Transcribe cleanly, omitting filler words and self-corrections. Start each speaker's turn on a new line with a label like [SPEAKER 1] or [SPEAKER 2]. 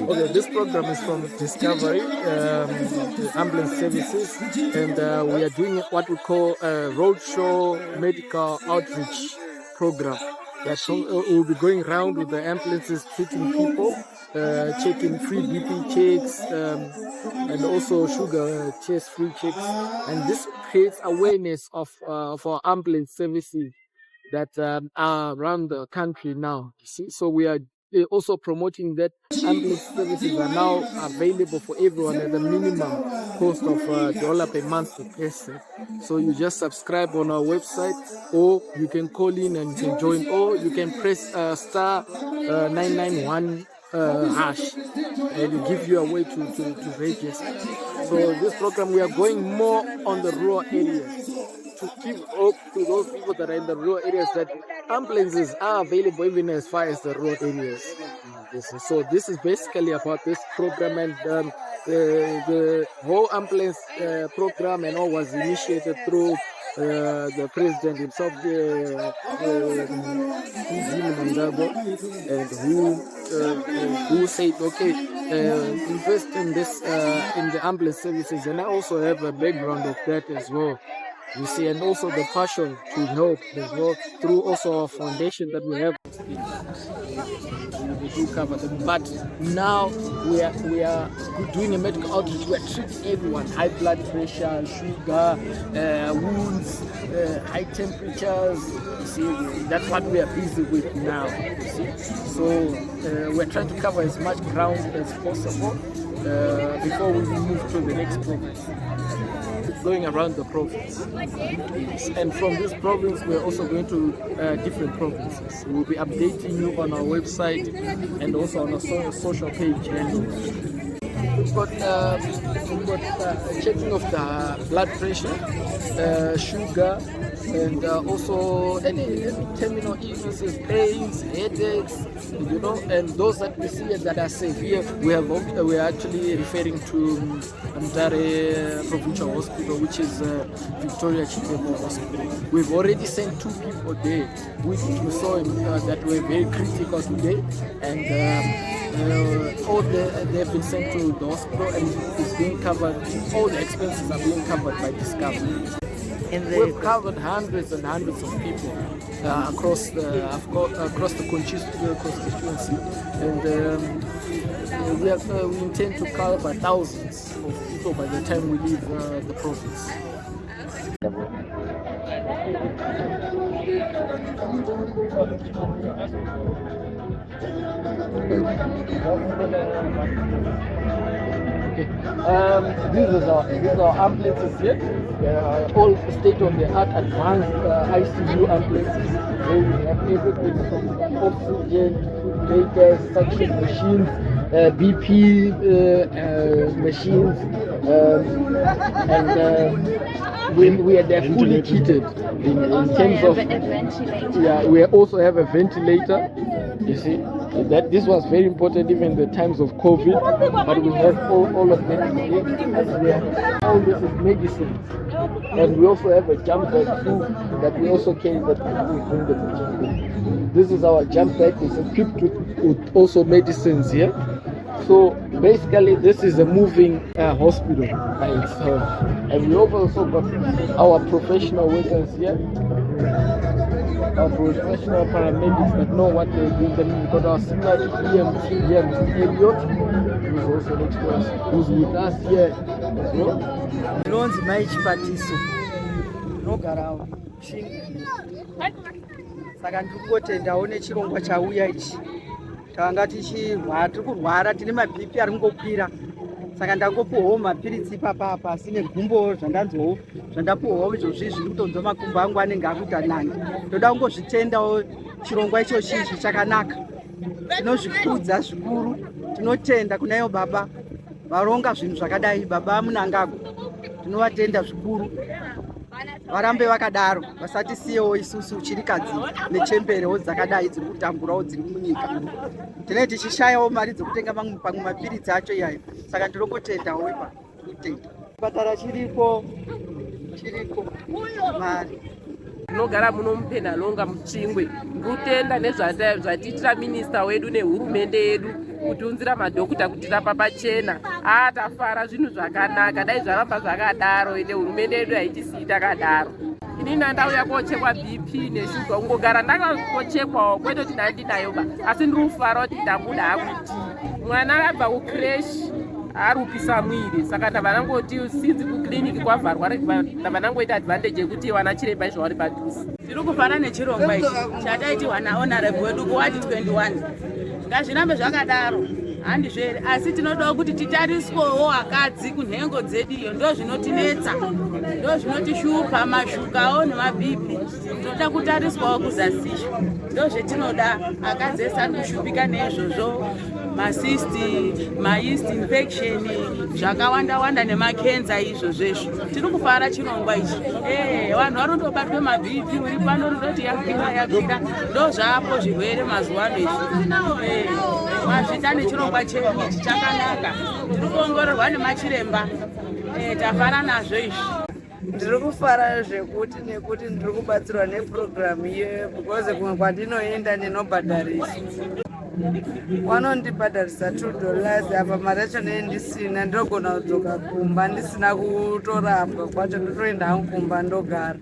[SPEAKER 1] Okay, this program is from Discovery Ambulance Services, and we are doing what we call a roadshow medical outreach program. Yeah, so we'll be going around with the ambulances, treating people, checking free BP checks, and also sugar test free checks. And this creates awareness of for ambulance services that are around the country now. You see, so we are also promoting that ambulance services are now available for everyone at the minimum cost of $1 per month per person. So you just subscribe on our website, or you can call in and you can join, or you can press star 991 hash, and it gives you a way to register. So this program, we are going more on the rural areas to give hope to those people that are in the rural areas that ambulances are available even as far as the rural areas. So this is basically about this program, and the whole ambulance program and all was initiated through the president himself, President Mnangagwa, and who said, okay, invest in this in the ambulance services. And I also have a background of that as well. You see, and also the passion to help as well through also our foundation that we have. We do cover them, but now we are doing a medical outreach. We are treating everyone: high blood pressure, sugar, wounds, high temperatures. You see, that's what we are busy with now. You see, so we're trying to cover as much ground as possible before we move to the next province. Going around the province, and from this province we're also going to different provinces. We'll be updating you on our website and also on our social page. And we've got checking of the blood pressure, sugar, and also any terminal illnesses, pains, headaches, you know, and those that we see that are severe, we are actually referring to Mutare Provincial Hospital, which is Victoria Children's Hospital. We've already sent 2 people there, which we saw that were very critical today, and they have been sent to the hospital, and it's being covered. All the expenses are being covered by Discovery. We've covered hundreds and hundreds of people across the constituency, and we intend to cover thousands of people by the time we leave the province. Okay. These are our ambulances here. All state-of-the-art advanced ICU ambulances, where we have everything from oxygen, makers, suction machines, BP machines, and they're fully kitted in terms of. Yeah, we also have a ventilator. You see, that this was very important even in the times of COVID. But we have all of them today, and we have all this is medicines. And we also have a jump bag too that we also carry that we bring the jump bag. This is our jump bag. It's equipped with also medicines here. So basically, this is a moving hospital by itself. And we also got our professional workers here, our professional paramedics that know what they're doing. Then we've got our senior EMT here, Mr. Elliot, who's also next to us, who's with us here as well.
[SPEAKER 2] Loans my chipatiso. No garao. Saka ndikutenda one chirongwa chauya ichi. Tanga tichirwara, tiri kurwara, tine maBP ari kungokwira. Saka ndangopuwawo mapiritsi papapa asine gumbo zvandanzwawo zvandapuwawo izvozvi zviri kutonzwa makumbo angu anenge akuita nani. Ndoda kungozvitendawo chirongwa icho chinji chakanaka. Tinozvikudza zvikuru, tinotenda kunaiyo baba varonga zvinhu zvakadai, baba Mnangagwa. Tinovatenda zvikuru. Varambe vakadaro, vasatisiyewo isusu chirikadzi nechemberewo dzakadai dziri kutamburawo dziri munyika. Tinenge tichishayawo mari dzekutenga pamwe mapiritsi acho iyayo. Saka ndinotendawo kutenda. Chipatara chiriko mari.
[SPEAKER 3] Tinogara muno muPenalonga muChingwe. Ndikutenda nezvatiitira minista wedu nehurumende yedu kutiunzira madhokuta kutirapa pachena. Tafara zvinhu zvakanaka. Dai zvaramba zvakadaro ende hurumende yedu haitisii takadaro. Inini ndauya kochekwa BP neshuga kungogara ndakangochekwawo kwete kuti ndandinayoba asi ndiri kufara kuti ndabuda akuti mwana abva kucreshi arupisa mwiri saka ndavanangoti sinzi kuclinic kwavharwa ndavanangoita advantage yekuti wana chiremba izvo vari padhuze.
[SPEAKER 4] Ndiri kufara nechirongwa ichi chataitirwa nahonorable wedu kuwadi 21 ngazvirambe zvakadaro handizvere asi tinodawo kuti titariswewo akadzi kunhengo dzedu iyo ndo zvinotinetsa ndo zvinotishupa mashukawo nemabhipi tinoda kutariswawo kuzasisho ndo zvetinoda akadzi ese ari kushupika neizvozvo masisti mayeast infection zvakawanda nemakenza izvo zvesvo tiri kufara chirongwa ichi vanhu varondobatwe mabhipi uri pano rindoti yakwira ndo zvaapo zvirwere mazuva ano izvi mazvita nechirongwa chedu ichi chakanaka tiri kuongororwa nemachiremba tafara nazvo izvi.
[SPEAKER 2] Ndiri kufara zvekuti nekuti ndiri kubatsirwa nepurogiramu iyoyo because kumwe kwandinoenda ndinobhadharisa vanondibhadharisa $2 apa mari yacho ndisina ndinogona kudzoka kumba ndisina kutorapwa kwacho ndotoenda hangu kumba ndogara.